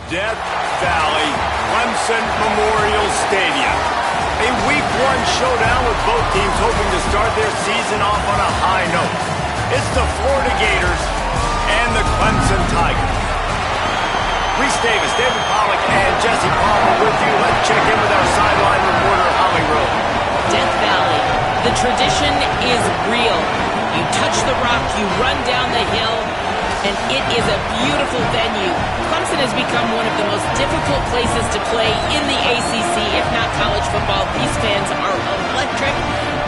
Death Valley, Clemson Memorial Stadium. A Week 1 showdown with both teams hoping to start their season off on a high note. It's the Florida Gators and the Clemson Tigers. Reese Davis, David Pollack, and Jesse Palmer with you. Let's check in with our sideline reporter, Holly Rowe. Death Valley, the tradition is real. You touch the rock, you run down the hill, and it is a beautiful venue. Clemson has become one of the most difficult places to play in the ACC, if not college football. These fans are electric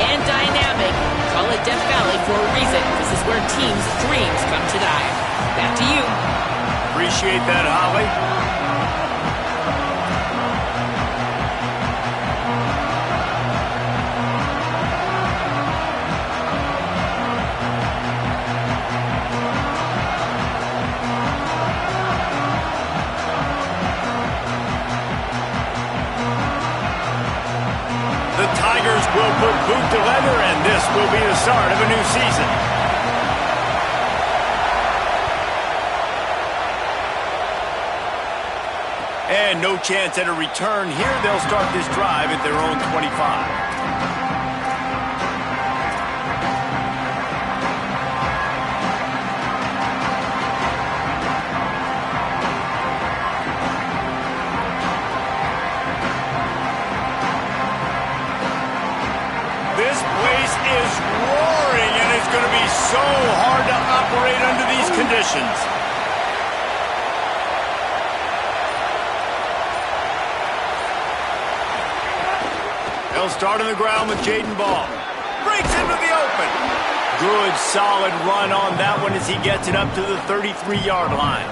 and dynamic. Call it Death Valley for a reason. This is where teams' dreams come to die. Back to you. Appreciate that, Holly. The Tigers will put boot to leather, and this will be the start of a new season. And no chance at a return here. They'll start this drive at their own 25. This place is roaring, and it's going to be so hard to operate under these conditions. They'll start on the ground with Jaden Ball. Breaks into the open. Good, solid run on that one as he gets it up to the 33-yard line.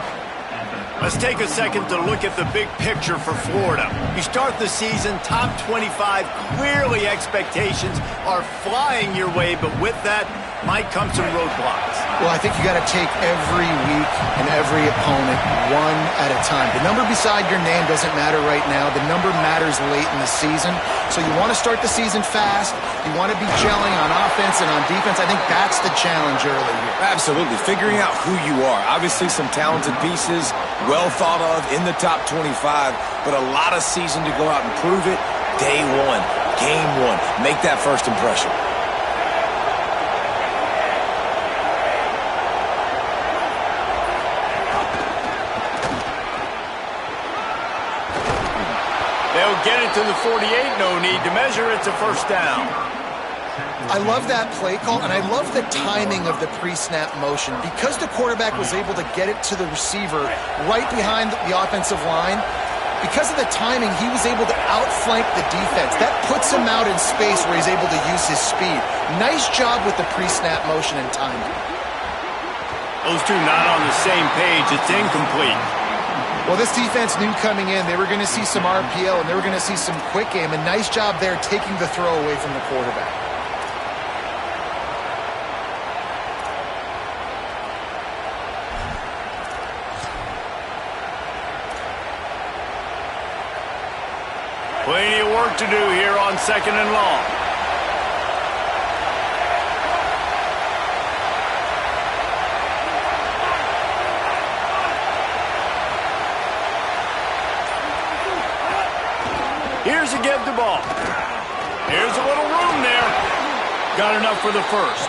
Let's take a second to look at the big picture for Florida. You start the season top 25. Clearly expectations are flying your way, but with that might come some roadblocks. Well, I think you got to take every week and every opponent one at a time. The number beside your name doesn't matter right now. The number matters late in the season. So you want to start the season fast. You want to be gelling on offense and on defense. I think that's the challenge early here. Absolutely. Figuring out who you are. Obviously some talented pieces, well thought of in the top 25, but a lot of season to go out and prove it. Day one, game one. Make that first impression. They'll get it to the 48. No need to measure. It's a first down. I love that play call, and I love the timing of the pre-snap motion. Because the quarterback was able to get it to the receiver right behind the offensive line, because of the timing, he was able to outflank the defense. That puts him out in space where he's able to use his speed. Nice job with the pre-snap motion and timing. Those two not on the same page. It's incomplete. Well, this defense knew coming in they were going to see some RPO and they were going to see some quick game. A nice job there taking the throw away from the quarterback. Plenty of work to do here on second and long. Here's a get the ball. Here's a little room there. Got enough for the first.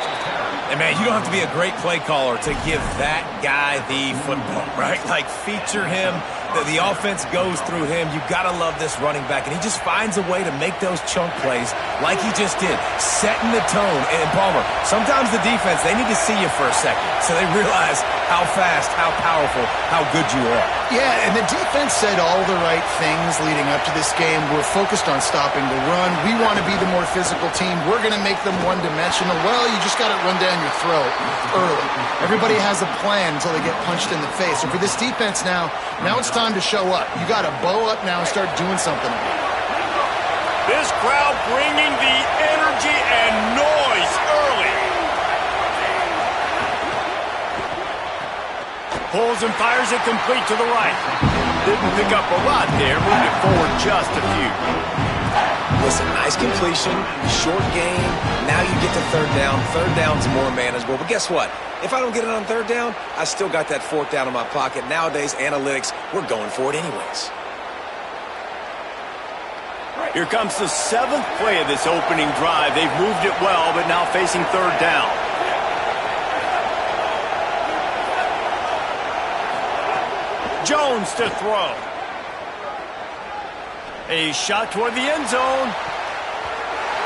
And, man, you don't have to be a great play caller to give that guy the football, right? Like, feature him. The offense goes through him. You've got to love this running back. And he just finds a way to make those chunk plays like he just did, setting the tone. And, Palmer, sometimes the defense, they need to see you for a second so they realize how fast, how powerful, how good you are. Yeah, and the defense said all the right things leading up to this game. We're focused on stopping the run. We want to be the more physical team. We're going to make them one-dimensional. Well, you just got to run down your throat early. Everybody has a plan until they get punched in the face. So for this defense now it's time to show up. You got to bow up now and start doing something. This crowd bringing the energy and noise early. Pulls and fires it complete to the right. Didn't pick up a lot there. Moved it forward just a few. Listen, nice completion, short game. Now you get to third down. Third down's more manageable. But guess what? If I don't get it on third down, I still got that fourth down in my pocket. Nowadays, analytics, we're going for it anyways. Here comes the 7th play of this opening drive. They've moved it well, but now facing third down. Jones to throw. A shot toward the end zone.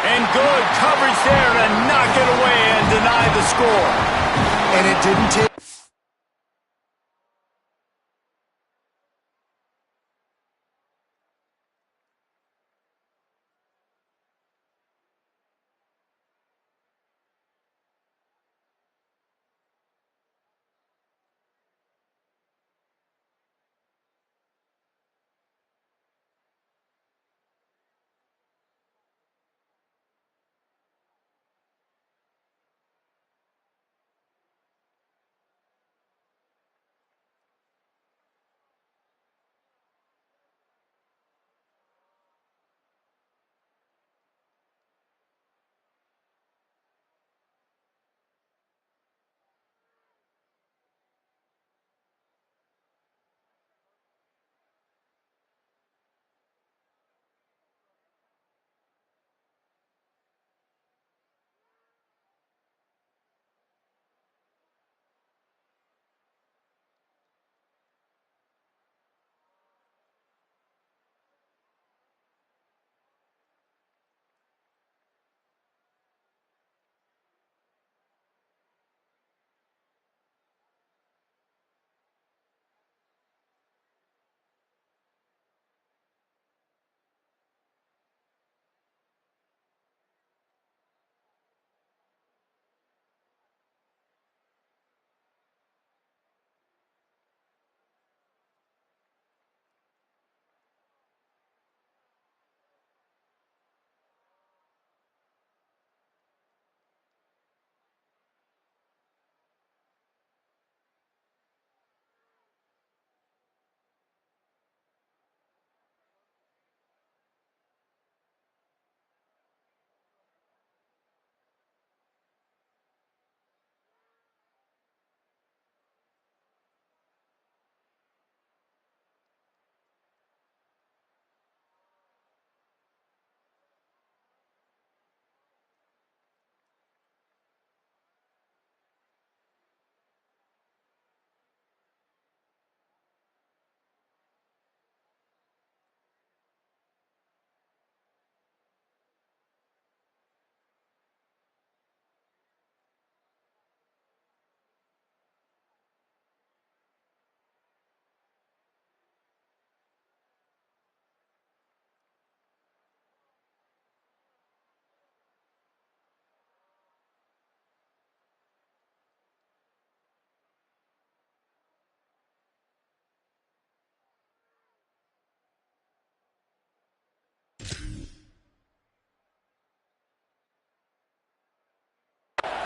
And good coverage there to knock it away and deny the score. And it didn't take...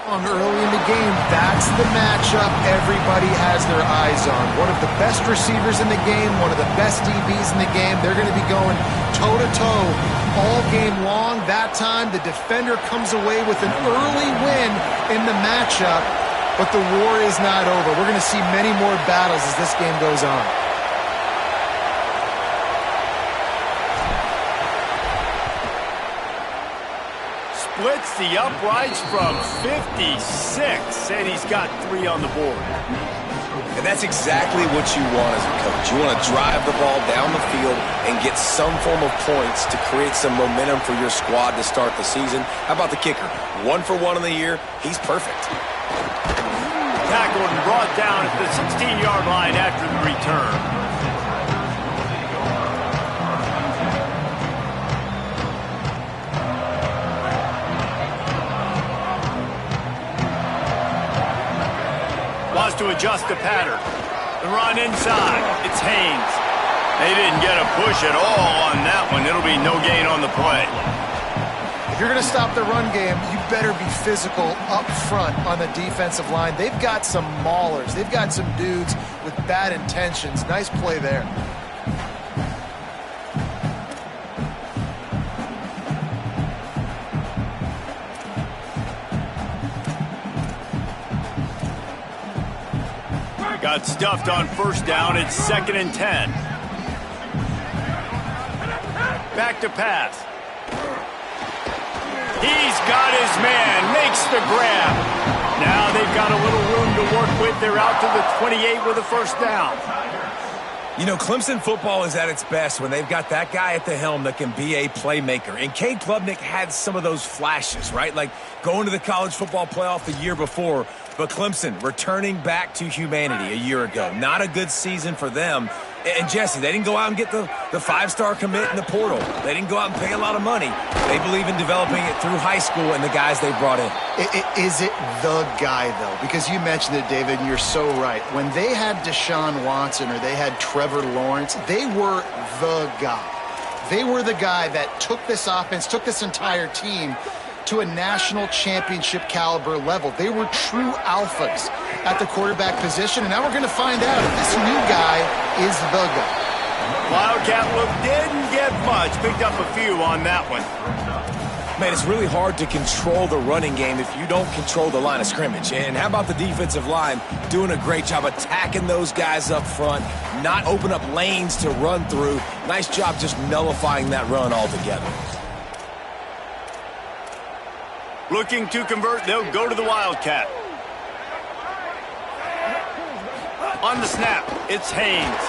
Early in the game, that's the matchup everybody has their eyes on. One of the best receivers in the game, one of the best DBs in the game. They're going to be going toe-to-toe all game long. That time, the defender comes away with an early win in the matchup, but the war is not over. We're going to see many more battles as this game goes on. Splits the uprights from 56. Said he's got 3 on the board. And that's exactly what you want as a coach. You want to drive the ball down the field and get some form of points to create some momentum for your squad to start the season. How about the kicker? 1 for 1 in the year. He's perfect. Tackled and brought down at the 16-yard line after the return. Wants to adjust the pattern. The run inside. It's Haynes. They didn't get a push at all on that one. It'll be no gain on the play. If you're going to stop the run game, you better be physical up front on the defensive line. They've got some maulers. They've got some dudes with bad intentions. Nice play there. Got stuffed on first down. It's 2nd and 10. Back to pass. He's got his man. Makes the grab. Now they've got a little room to work with. They're out to the 28 with a first down. You know, Clemson football is at its best when they've got that guy at the helm that can be a playmaker. And Cade Klubnik had some of those flashes, right? Like going to the college football playoff the year before. But Clemson returning back to humanity a year ago. Not a good season for them. And Jesse, they didn't go out and get the 5-star commit in the portal. They didn't go out and pay a lot of money. They believe in developing it through high school and the guys they brought in. Is it the guy, though? Because you mentioned it, David, and you're so right. When they had Deshaun Watson or they had Trevor Lawrence, they were the guy. They were the guy that took this offense, took this entire team to a national championship caliber level. They were true alphas at the quarterback position, and now we're going to find out if this new guy is the guy. Wildcat look didn't get much. Picked up a few on that one. Man, it's really hard to control the running game if you don't control the line of scrimmage. And how about the defensive line doing a great job attacking those guys up front, not open up lanes to run through. Nice job just nullifying that run altogether. Looking to convert, they'll go to the Wildcat. On the snap, it's Haynes.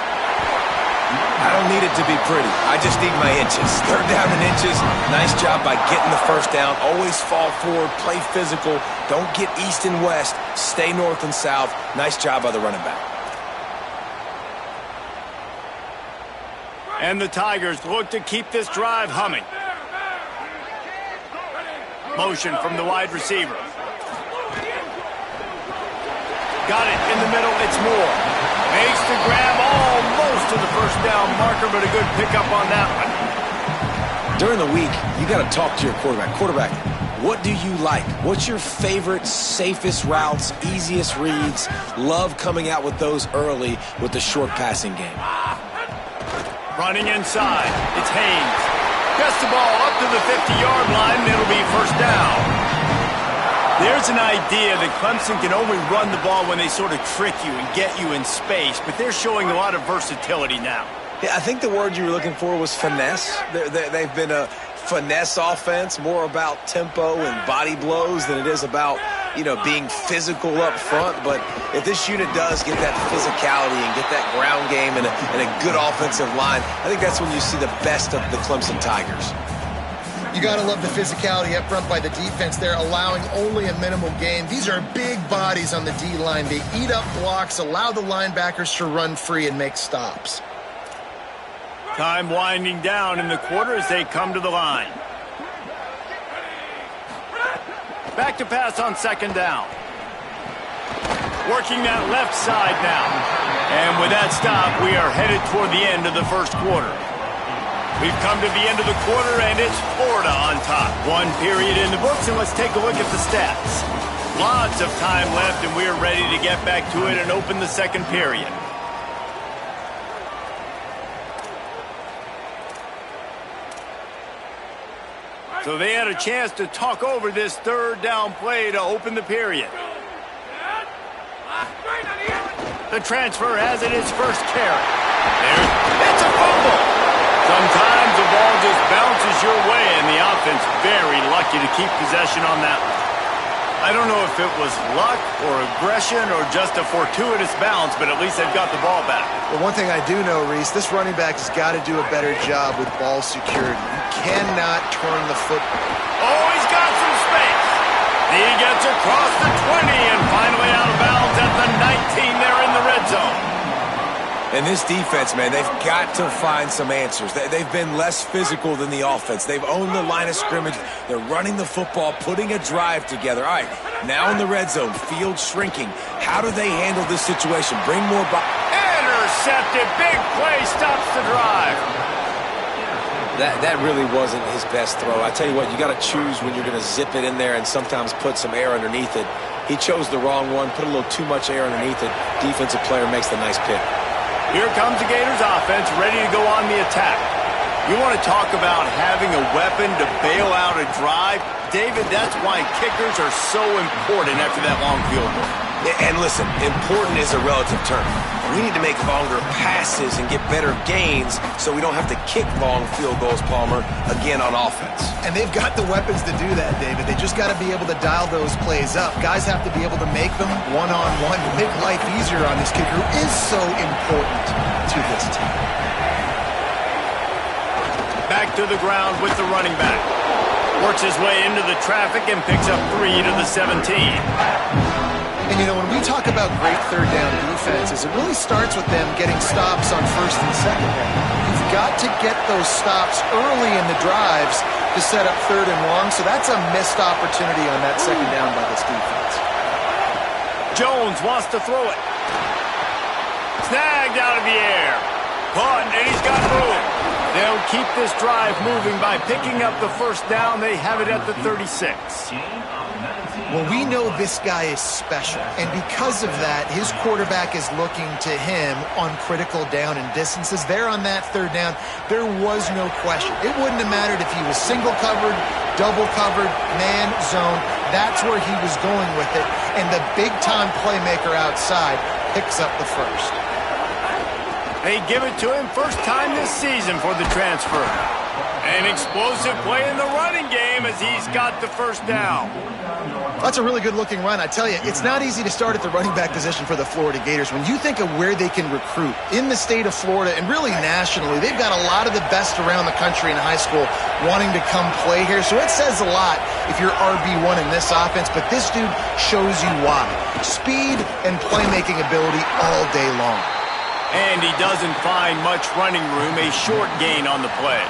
I don't need it to be pretty. I just need my inches. 3rd down and inches. Nice job by getting the first down. Always fall forward, play physical. Don't get east and west. Stay north and south. Nice job by the running back. And the Tigers look to keep this drive humming. Motion from the wide receiver. Got it in the middle. It's Moore. Makes the grab almost to the first down marker, but a good pickup on that one. During the week, you got to talk to your quarterback. Quarterback, what do you like? What's your favorite, safest routes, easiest reads? Love coming out with those early with the short passing game. Running inside. It's Haynes. Gets the ball up to the 50-yard line, and it'll be first down. There's an idea that Clemson can only run the ball when they sort of trick you and get you in space, but they're showing a lot of versatility now. Yeah, I think the word you were looking for was finesse. They've been a finesse offense, more about tempo and body blows than it is about, being physical up front. But if this unit does get that physicality and get that ground game and a good offensive line, I think that's when you see the best of the Clemson Tigers. You got to love the physicality up front by the defense. They're allowing only a minimal gain. These are big bodies on the D-line. They eat up blocks, allow the linebackers to run free and make stops. Time winding down in the quarter as they come to the line. Back to pass on 2nd down. Working that left side now. And with that stop, we are headed toward the end of the first quarter. We've come to the end of the quarter, and it's Florida on top. 1 period in the books, and let's take a look at the stats. Lots of time left, and we're ready to get back to it and open the 2nd period. So they had a chance to talk over this 3rd down play to open the period. The transfer has it his first carry. It's a fumble. Sometimes the ball just bounces your way, and the offense very lucky to keep possession on that one. I don't know if it was luck or aggression or just a fortuitous bounce, but at least they've got the ball back. Well, one thing I do know, Reese, this running back has got to do a better job with ball security. You cannot turn the football. Oh, he's got some space. He gets across the 20 and finally out of bounds at the 19 there in the red zone. And this defense, man, they've got to find some answers. They've been less physical than the offense. They've owned the line of scrimmage. They're running the football, putting a drive together. All right, now in the red zone, field shrinking. How do they handle this situation? Bring more intercepted. Big play stops the drive. That really wasn't his best throw. I tell you what, you got to choose when you're going to zip it in there and sometimes put some air underneath it. He chose the wrong one, put a little too much air underneath it. Defensive player makes the nice pick. Here comes the Gators offense, ready to go on the attack. You want to talk about having a weapon to bail out a drive? David, that's why kickers are so important after that long field goal. And listen, important is a relative term. We need to make longer passes and get better gains so we don't have to kick long field goals, Palmer, again on offense. And they've got the weapons to do that, David. They just got to be able to dial those plays up. Guys have to be able to make them one-on-one to make life easier on this kicker, who is so important to this team. Back to the ground with the running back. Works his way into the traffic and picks up 3 to the 17. And, you know, when we talk about great third down defenses, it really starts with them getting stops on first and second down. You've got to get those stops early in the drives to set up third and long, so that's a missed opportunity on that second down by this defense. Jones wants to throw it. Snagged out of the air. Caught, and he's got room. They'll keep this drive moving by picking up the first down. They have it at the 36. Well, we know this guy is special, and because of that, his quarterback is looking to him on critical down and distances. There on that third down, there was no question. It wouldn't have mattered if he was single covered, double covered, man, zone. That's where he was going with it, and the big-time playmaker outside picks up the first. They give it to him first time this season for the transfer. An explosive play in the running game as he's got the first down. That's a really good-looking run. I tell you, it's not easy to start at the running back position for the Florida Gators. When you think of where they can recruit in the state of Florida and really nationally, they've got a lot of the best around the country in high school wanting to come play here. So it says a lot if you're RB1 in this offense, but this dude shows you why. Speed and playmaking ability all day long. And he doesn't find much running room, a short gain on the play.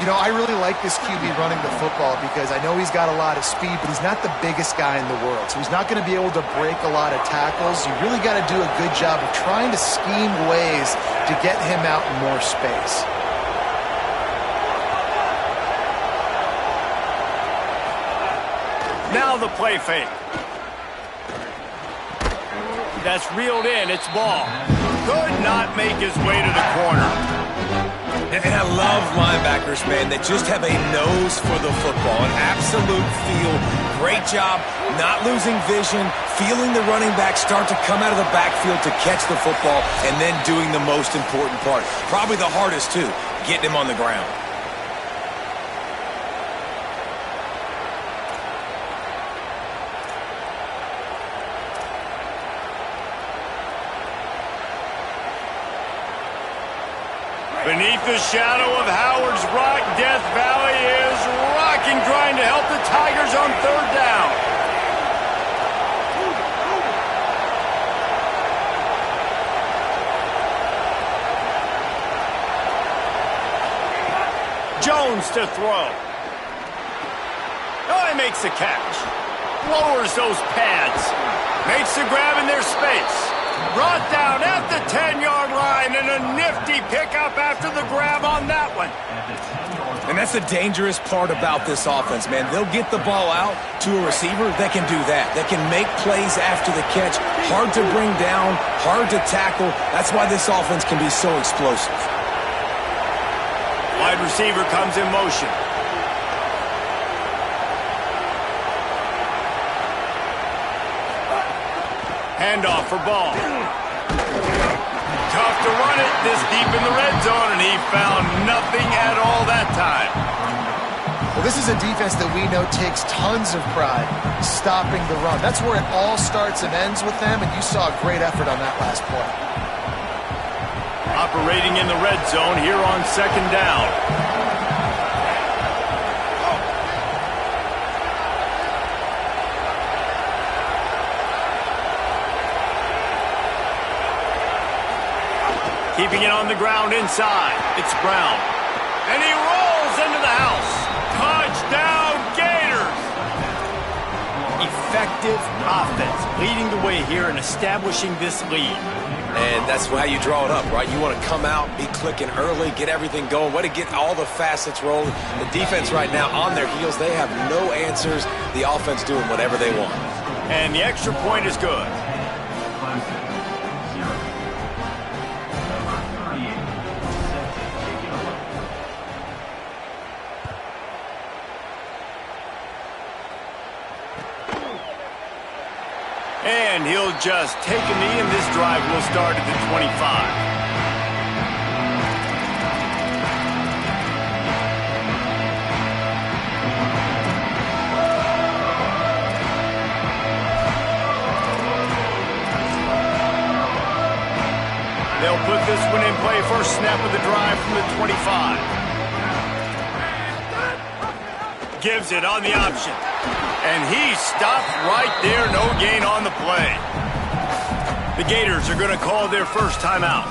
You know, I really like this QB running the football because I know he's got a lot of speed, but he's not the biggest guy in the world. So he's not going to be able to break a lot of tackles. You really got to do a good job of trying to scheme ways to get him out in more space. Now the play fake. That's reeled in. It's ball. Could not make his way to the corner. And I love linebackers, man, that just have a nose for the football, an absolute feel. Great job not losing vision, feeling the running back start to come out of the backfield to catch the football, and then doing the most important part. Probably the hardest, too, getting him on the ground. Beneath the shadow of Howard's Rock, Death Valley is rocking, trying to help the Tigers on third down. Jones to throw. Oh, he makes the catch. Lowers those pads. Makes the grab in their space. Brought down at the 10-yard line, and a nifty pickup after the grab on that one. And that's the dangerous part about this offense, man. They'll get the ball out to a receiver that can do that. That can make plays after the catch. Hard to bring down, hard to tackle. That's why this offense can be so explosive. Wide receiver comes in motion. Handoff for Ball. Tough to run it this deep in the red zone, and he found nothing at all that time. Well, this is a defense that we know takes tons of pride stopping the run. That's where it all starts and ends with them, and you saw a great effort on that last play. Operating in the red zone here on second down. Keeping it on the ground inside. It's Brown. And he rolls into the house. Touchdown, Gators! Effective offense, leading the way here and establishing this lead. And that's how you draw it up, right? You want to come out, be clicking early, get everything going, way to get all the facets rolling. The defense right now on their heels, they have no answers. The offense doing whatever they want. And the extra point is good. And he'll just take a knee, and this drive will start at the 25. They'll put this one in play. First snap of the drive from the 25. Gives it on the option. And he stopped right there. No gain on the play. The Gators are going to call their first timeout.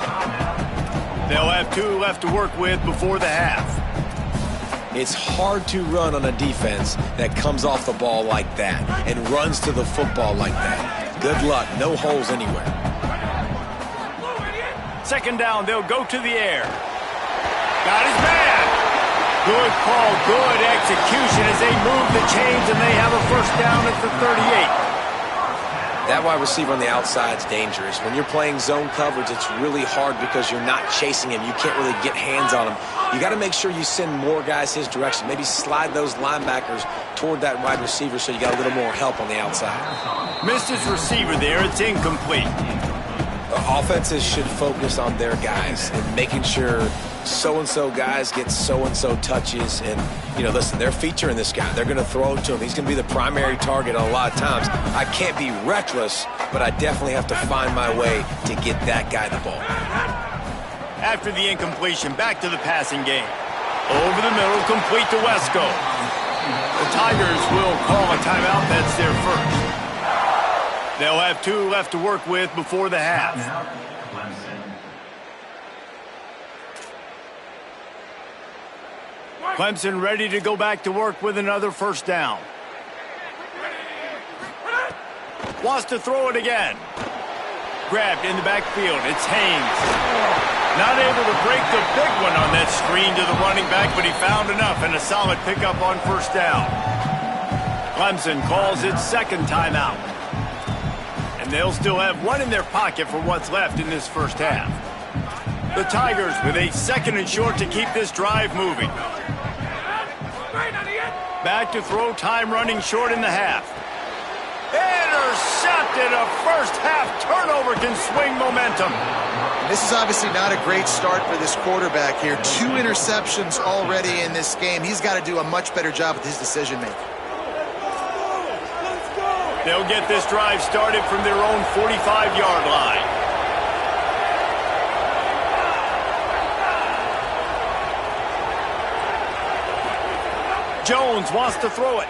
They'll have 2 left to work with before the half. It's hard to run on a defense that comes off the ball like that and runs to the football like that. Good luck. No holes anywhere. Second down, they'll go to the air. Got his man. Good call, good execution as they move the chains, and they have a first down at the 38. That wide receiver on the outside is dangerous. When you're playing zone coverage, it's really hard because you're not chasing him. You can't really get hands on him. You got to make sure you send more guys his direction. Maybe slide those linebackers toward that wide receiver so you got a little more help on the outside. Missed his receiver there. It's incomplete. Offenses should focus on their guys and making sure so-and-so guys get so-and-so touches. And, you know, listen, they're featuring this guy. They're going to throw it to him. He's going to be the primary target a lot of times. I can't be reckless, but I definitely have to find my way to get that guy the ball. After the incompletion, back to the passing game. Over the middle, complete to Wesco. The Tigers will call a timeout. That's their first. They'll have 2 left to work with before the half. Clemson ready to go back to work with another first down. Wants to throw it again. Grabbed in the backfield. It's Haynes. Not able to break the big one on that screen to the running back, but he found enough and a solid pickup on first down. Clemson calls its second timeout. They'll still have 1 in their pocket for what's left in this first half. The Tigers with a 2nd and short to keep this drive moving. Back to throw, time running short in the half. Intercepted. A first half turnover can swing momentum. This is obviously not a great start for this quarterback here. 2 interceptions already in this game. He's got to do a much better job with his decision making. They'll get this drive started from their own 45-yard line. Jones wants to throw it.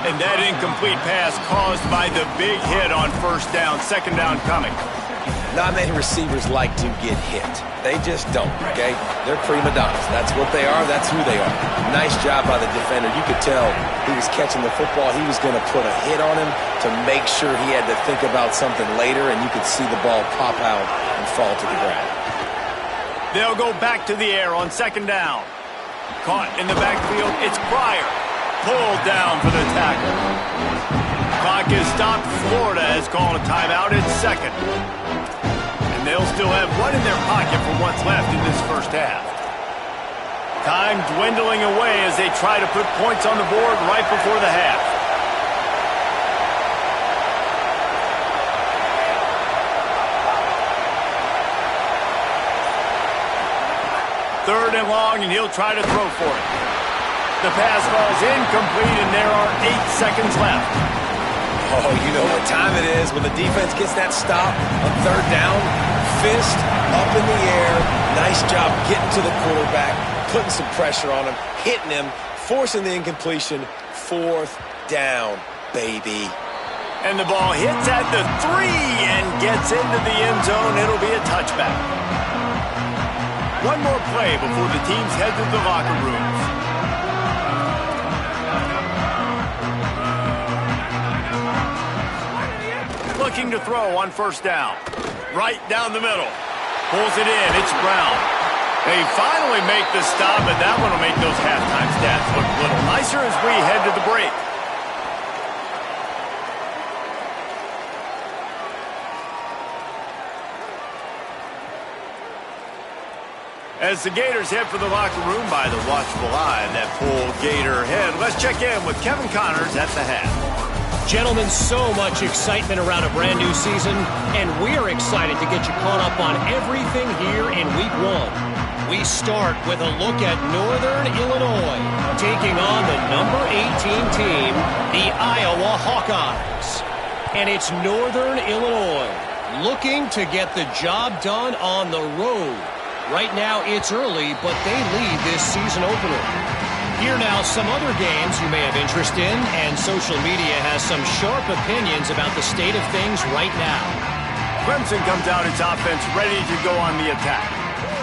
And that incomplete pass caused by the big hit on first down. Second down coming. Not many receivers like to get hit. They just don't, okay? They're prima donnas. That's what they are. That's who they are. Nice job by the defender. You could tell he was catching the football. He was going to put a hit on him to make sure he had to think about something later, and you could see the ball pop out and fall to the ground. They'll go back to the air on second down. Caught in the backfield. It's Pryor. Pulled down for the tackle. Clock is stopped. Florida has called a timeout. It's second. And they'll still have 1 in their pocket for what's left in this first half. Time dwindling away as they try to put points on the board right before the half. Third and long, and he'll try to throw for it. The pass falls incomplete, and there are 8 seconds left. Oh, you know what time it is when the defense gets that stop on third down. Fist up in the air. Nice job getting to the quarterback, putting some pressure on him, hitting him, forcing the incompletion. Fourth down, baby. And the ball hits at the 3 and gets into the end zone. It'll be a touchback. 1 more play before the teams head to the locker rooms. Looking to throw on first down. Right down the middle. Pulls it in. It's Brown. They finally make the stop, and that one will make those halftime stats look a little nicer as we head to the break. As the Gators head for the locker room by the watchful eye of that full Gator head, let's check in with Kevin Connors at the half. Gentlemen, so much excitement around a brand new season, and we're excited to get you caught up on everything here in Week 1. We start with a look at Northern Illinois, taking on the number 18 team, the Iowa Hawkeyes. And it's Northern Illinois looking to get the job done on the road. Right now, it's early, but they lead this season opener. Here now, some other games you may have interest in, and social media has some sharp opinions about the state of things right now. Clemson comes out its offense ready to go on the attack.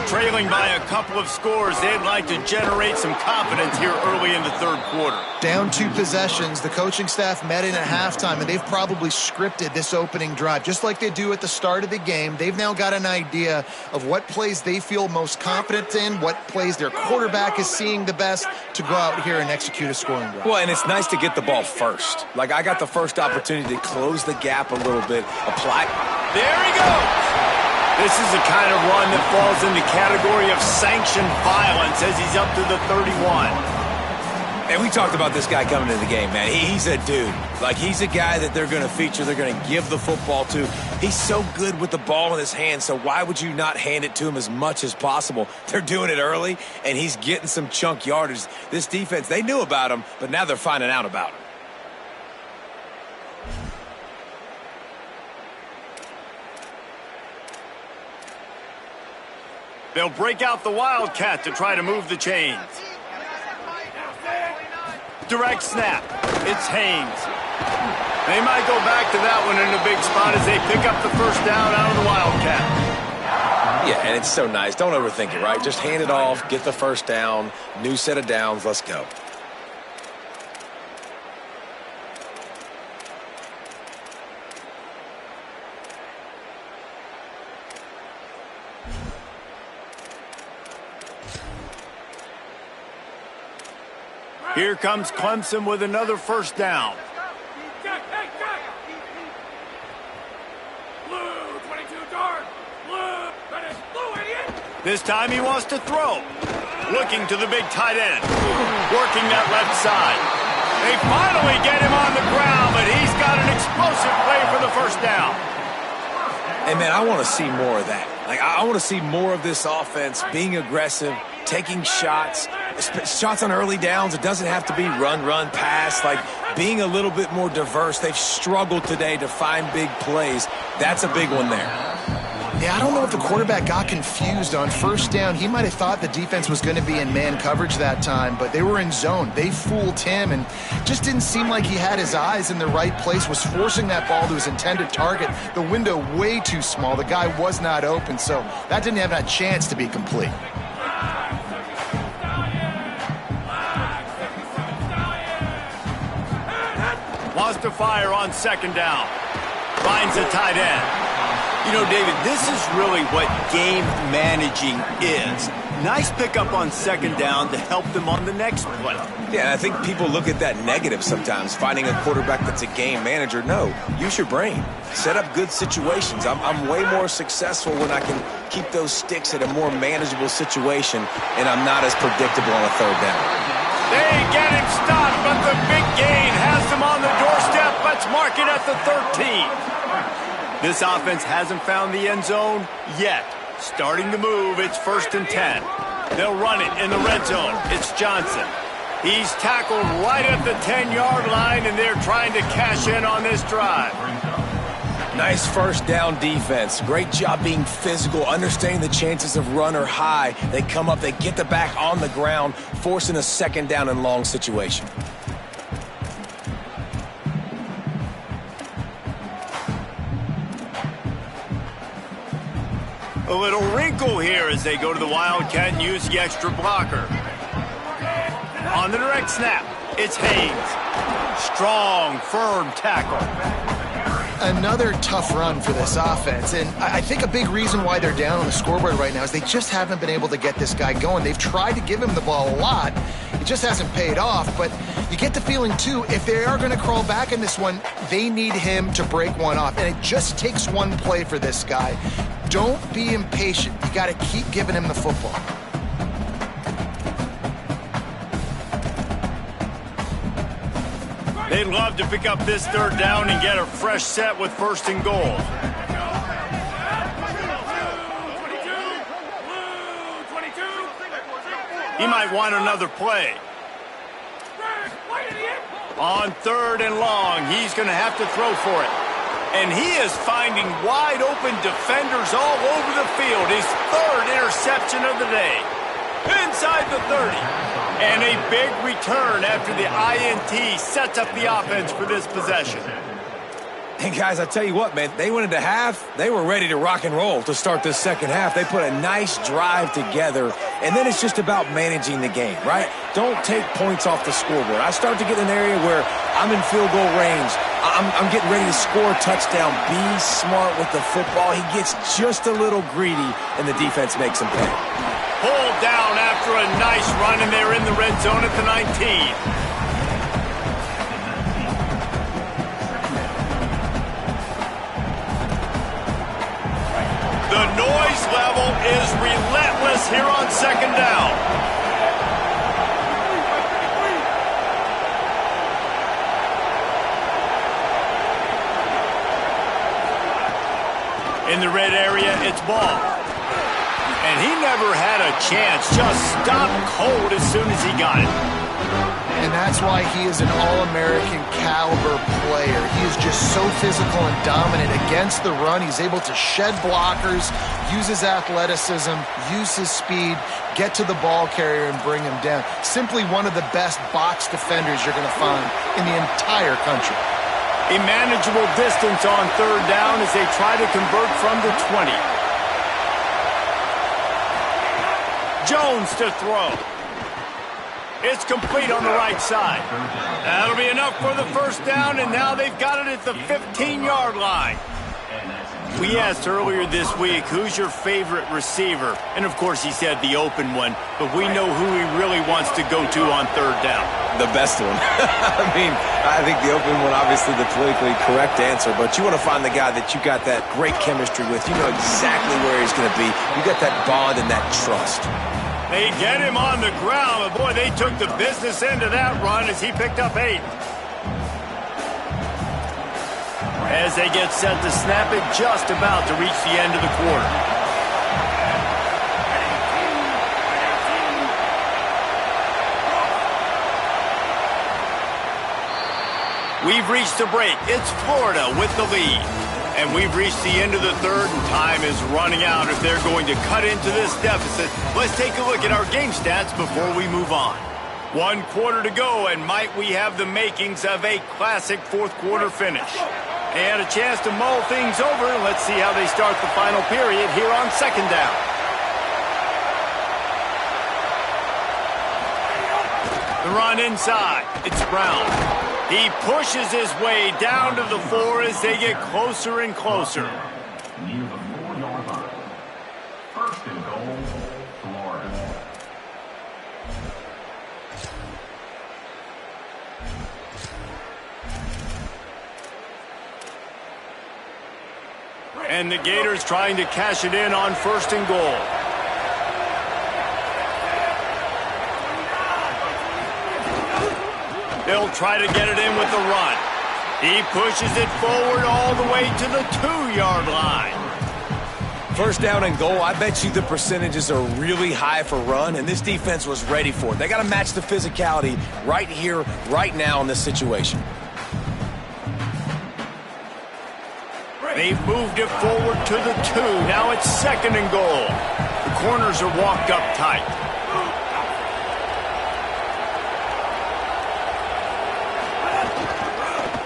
Trailing by a couple of scores, they'd like to generate some confidence here early in the third quarter. Down 2 possessions, the coaching staff met in at halftime, and they've probably scripted this opening drive. Just like they do at the start of the game, they've now got an idea of what plays they feel most confident in, what plays their quarterback is seeing the best to go out here and execute a scoring drive. Well, and it's nice to get the ball first. Like, I got the first opportunity to close the gap a little bit, apply. There he goes! This is the kind of run that falls in the category of sanctioned violence as he's up to the 31. And we talked about this guy coming into the game, man. He's a dude. Like, he's a guy that they're going to feature, they're going to give the football to. He's so good with the ball in his hand, so why would you not hand it to him as much as possible? They're doing it early, and he's getting some chunk yardage. This defense, they knew about him, but now they're finding out about him. They'll break out the Wildcat to try to move the chains. Direct snap. It's Haynes. They might go back to that one in a big spot as they pick up the first down out of the Wildcat. Yeah, and it's so nice. Don't overthink it, right? Just hand it off, get the first down, new set of downs, let's go. Here comes Clemson with another first down. This time he wants to throw. Looking to the big tight end. Working that left side. They finally get him on the ground, but he's got an explosive play for the first down. Hey, man, I want to see more of that. Like, I want to see more of this offense being aggressive, taking shots on early downs. It doesn't have to be run, pass. Like, being a little bit more diverse. They've struggled today to find big plays. That's a big one there. Yeah, I don't know if the quarterback got confused on first down. He might have thought the defense was going to be in man coverage that time, but they were in zone. They fooled him and just didn't seem like he had his eyes in the right place, was forcing that ball to his intended target. The window way too small. The guy was not open, so that didn't have that chance to be complete. Wants to fire on second down. Finds a tight end. You know, David, this is really what game managing is. Nice pickup on second down to help them on the next play. Yeah, I think people look at that negative sometimes, finding a quarterback that's a game manager. No, use your brain. Set up good situations. I'm way more successful when I can keep those sticks at a more manageable situation, and I'm not as predictable on a third down. They get him stopped, but the big gain has them on the doorstep. Let's mark it at the 13. This offense hasn't found the end zone yet. Starting to move, it's 1st and 10. They'll run it in the red zone. It's Johnson. He's tackled right at the 10-yard line, and they're trying to cash in on this drive. Nice first down defense. Great job being physical, understanding the chances of run are high. They come up, they get the back on the ground, forcing a second down and long situation. A little wrinkle here as they go to the Wildcat and use the extra blocker. On the direct snap, it's Haynes. Strong, firm tackle. Another tough run for this offense, and I think a big reason why they're down on the scoreboard right now is they just haven't been able to get this guy going. They've tried to give him the ball a lot. It just hasn't paid off, but you get the feeling, too, if they are going to crawl back in this one, they need him to break one off, and it just takes one play for this guy. Don't be impatient. You got to keep giving him the football. They'd love to pick up this third down and get a fresh set with first and goal. He might want another play. On third and long, he's going to have to throw for it. And he is finding wide open defenders all over the field. His third interception of the day. Inside the 30. And a big return after the INT sets up the offense for this possession. And guys, I tell you what, man, they went into half, they were ready to rock and roll to start this second half. They put a nice drive together, and then it's just about managing the game, right? Don't take points off the scoreboard. I start to get in an area where I'm in field goal range. I'm getting ready to score a touchdown. Be smart with the football. He gets just a little greedy, and the defense makes him pay. Pulled down after a nice run, and they're in the red zone at the 19. The noise level is relentless here on second down. In the red area, it's ball. And he never had a chance. Just stopped cold as soon as he got it. And that's why he is an All-American caliber player. He is just so physical and dominant against the run. He's able to shed blockers, use his athleticism, use his speed, get to the ball carrier and bring him down. Simply one of the best box defenders you're going to find in the entire country. A manageable distance on third down as they try to convert from the 20. Jones to throw. It's complete on the right side. That'll be enough for the first down, and now they've got it at the 15-yard line. We asked earlier this week, who's your favorite receiver? And, of course, he said the open one, but we know who he really wants to go to on third down. The best one. I mean, I think the open one, obviously the politically correct answer, but you want to find the guy that you got that great chemistry with. You know exactly where he's going to be. You got that bond and that trust. They get him on the ground, but boy, they took the business end of that run as he picked up 8. As they get set to snap it, just about to reach the end of the quarter. We've reached the break. It's Florida with the lead. And we've reached the end of the third, and time is running out if they're going to cut into this deficit. Let's take a look at our game stats before we move on. 1 quarter to go, and might we have the makings of a classic fourth quarter finish. And a chance to mull things over. Let's see how they start the final period here on second down. The run inside. It's Brown. He pushes his way down to the 4 as they get closer and closer. Near the 4-yard line. First and goal, Florida. And the Gators trying to cash it in on first and goal. They'll try to get it in with the run. He pushes it forward all the way to the 2-yard line. First down and goal, I bet you the percentages are really high for run, and this defense was ready for it. They got to match the physicality right here, right now in this situation. They've moved it forward to the 2. Now it's second and goal. The corners are walked up tight.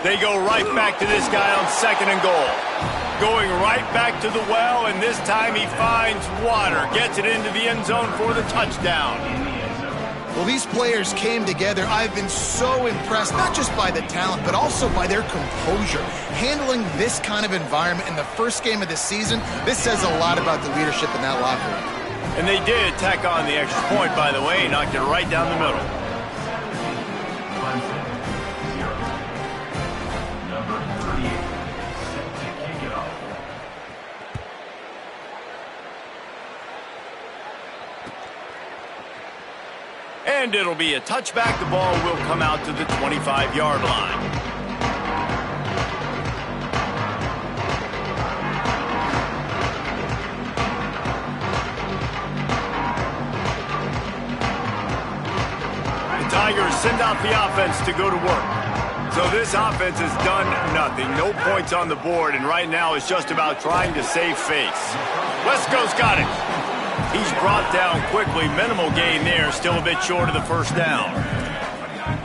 They go right back to this guy on second and goal. Going right back to the well, and this time he finds water. Gets it into the end zone for the touchdown. Well, these players came together. I've been so impressed, not just by the talent, but also by their composure. Handling this kind of environment in the first game of the season, this says a lot about the leadership in that locker room. And they did tack on the extra point, by the way. Knocked it right down the middle. Clemson, 0. Number 38, set to kick it off. And it'll be a touchback. The ball will come out to the 25-yard line. The Tigers send out the offense to go to work. So this offense has done nothing. No points on the board, and right now it's just about trying to save face. Wesco's got it. He's brought down quickly. Minimal gain there. Still a bit short of the first down.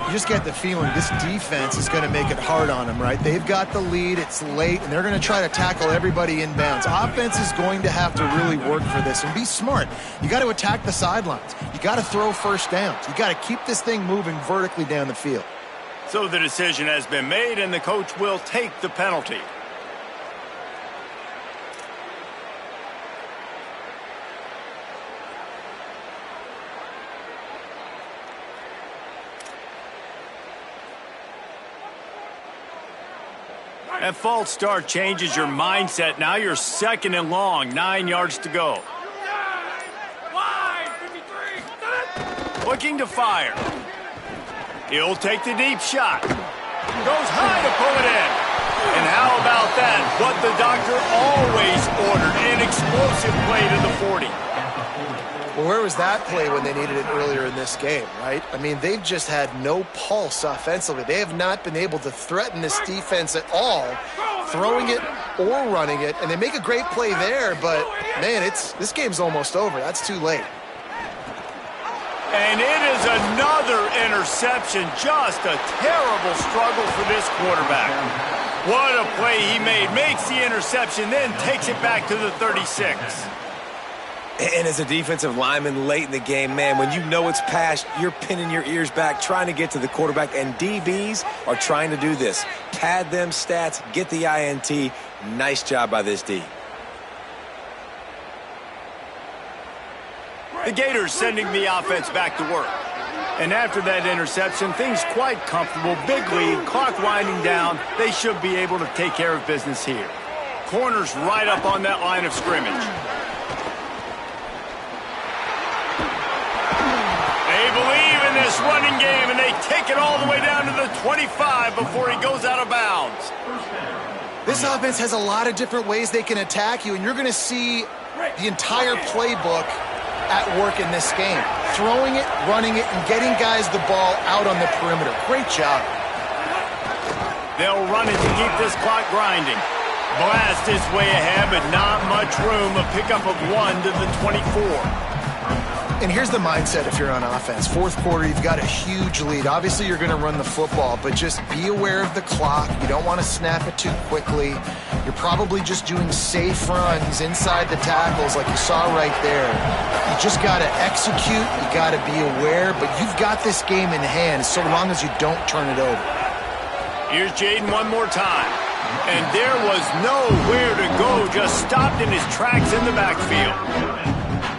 You just get the feeling this defense is going to make it hard on them, right? They've got the lead. It's late, and they're going to try to tackle everybody inbounds. Offense is going to have to really work for this and be smart. You got to attack the sidelines. You got to throw first downs. You got to keep this thing moving vertically down the field. So the decision has been made, and the coach will take the penalty. That false start changes your mindset. Now you're second and long, 9 yards to go. Looking to fire. He'll take the deep shot. Goes high to pull it in. And how about that? What the doctor always ordered, an explosive play to the 40. Well, where was that play when they needed it earlier in this game, right? I mean, they've just had no pulse offensively. They have not been able to threaten this defense at all, throwing it or running it. And they make a great play there, but, man, this game's almost over. That's too late. And it is another interception. Just a terrible struggle for this quarterback. What a play he made. Makes the interception, then takes it back to the 36. And as a defensive lineman late in the game, man, when you know it's past, you're pinning your ears back, trying to get to the quarterback, and DBs are trying to do this. Pad them stats, get the INT. Nice job by this D. The Gators sending the offense back to work. And after that interception, things quite comfortable. Big lead, clock winding down. They should be able to take care of business here. Corners right up on that line of scrimmage. They believe in this running game, and they take it all the way down to the 25 before he goes out of bounds. This offense has a lot of different ways they can attack you, and you're going to see the entire playbook at work in this game. Throwing it, running it, and getting guys the ball out on the perimeter. Great job. They'll run it to keep this clock grinding. Blast his way ahead, but not much room. A pickup of 1 to the 24. And here's the mindset if you're on offense. Fourth quarter, you've got a huge lead. Obviously, you're going to run the football, but just be aware of the clock. You don't want to snap it too quickly. You're probably just doing safe runs inside the tackles like you saw right there. You just got to execute. You got to be aware, but you've got this game in hand so long as you don't turn it over. Here's Jaden one more time. And there was nowhere to go, just stopped in his tracks in the backfield.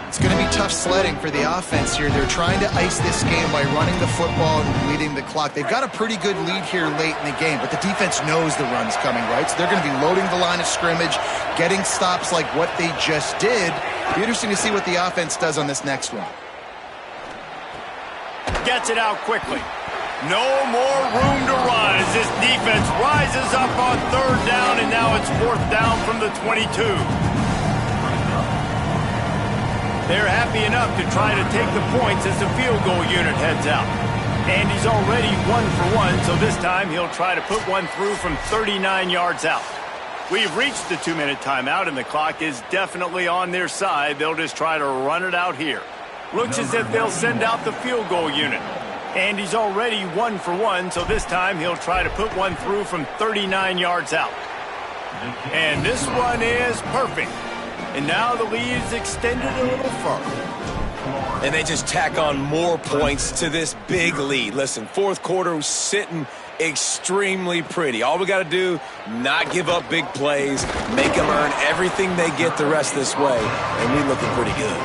It's going to be tough sledding for the offense here. They're trying to ice this game by running the football and leading the clock. They've got a pretty good lead here late in the game, but the defense knows the run's coming, right? So they're going to be loading the line of scrimmage, getting stops like what they just did. Be interesting to see what the offense does on this next one. Gets it out quickly. No more room to run as this defense rises up on third down, and now it's fourth down from the 22. They're happy enough to try to take the points as the field goal unit heads out. And he's already 1 for 1, so this time he'll try to put one through from 39 yards out. We've reached the 2-minute timeout, and the clock is definitely on their side. They'll just try to run it out here. Looks as if they'll send out the field goal unit. And he's already 1 for 1, so this time he'll try to put one through from 39 yards out. And this one is perfect. And now the lead is extended a little further. And they just tack on more points to this big lead. Listen, fourth quarter was sitting extremely pretty. All we got to do, not give up big plays, make them earn everything they get the rest this way, and we're looking pretty good.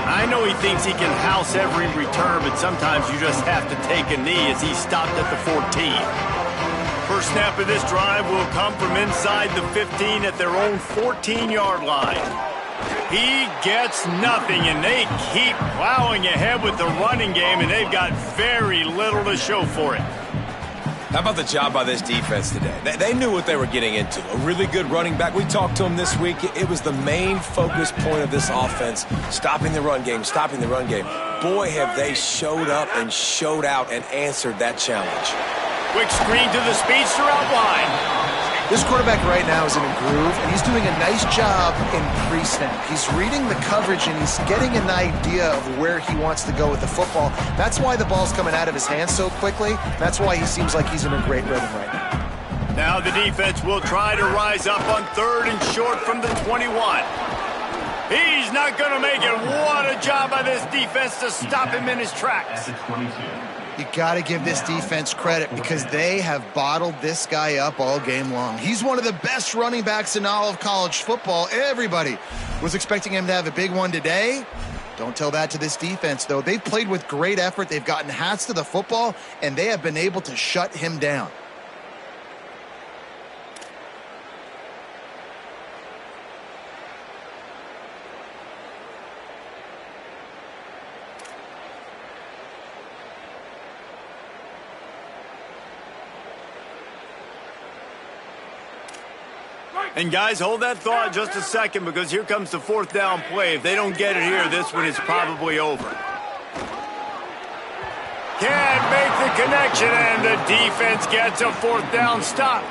I know he thinks he can house every return, but sometimes you just have to take a knee as he stopped at the 14. First snap of this drive will come from inside the 15 at their own 14-yard line. He gets nothing, and they keep plowing ahead with the running game, and they've got very little to show for it. How about the job by this defense today? They knew what they were getting into. A really good running back. We talked to him this week. It was the main focus point of this offense, stopping the run game, stopping the run game. Boy, have they showed up and showed out and answered that challenge. Quick screen to the speedster out wide. This quarterback right now is in a groove, and he's doing a nice job in pre-snap. He's reading the coverage, and he's getting an idea of where he wants to go with the football. That's why the ball's coming out of his hands so quickly. That's why he seems like he's in a great rhythm right now. Now the defense will try to rise up on 3rd and short from the 21. He's not going to make it. What a job by this defense to stop him in his tracks. You got to give this defense credit because they have bottled this guy up all game long. He's one of the best running backs in all of college football. Everybody was expecting him to have a big one today. Don't tell that to this defense, though. They've played with great effort. They've gotten hats to the football, and they have been able to shut him down. And guys, hold that thought just a second because here comes the 4th down play. If they don't get it here, this one is probably over. Can't make the connection, and the defense gets a 4th down stop.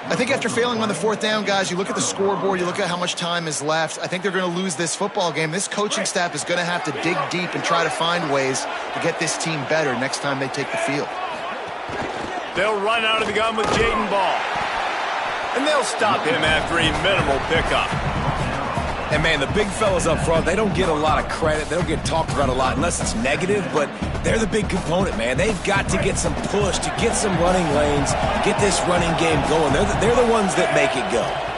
I think after failing on the 4th down, guys, you look at the scoreboard, you look at how much time is left. I think they're going to lose this football game. This coaching staff is going to have to dig deep and try to find ways to get this team better next time they take the field. They'll run out of the gun with Jaden Ball. And they'll stop him after a minimal pickup. And, man, the big fellas up front, they don't get a lot of credit. They don't get talked about a lot unless it's negative, but they're the big component, man. They've got to get some push, to get some running lanes, get this running game going. They're the ones that make it go.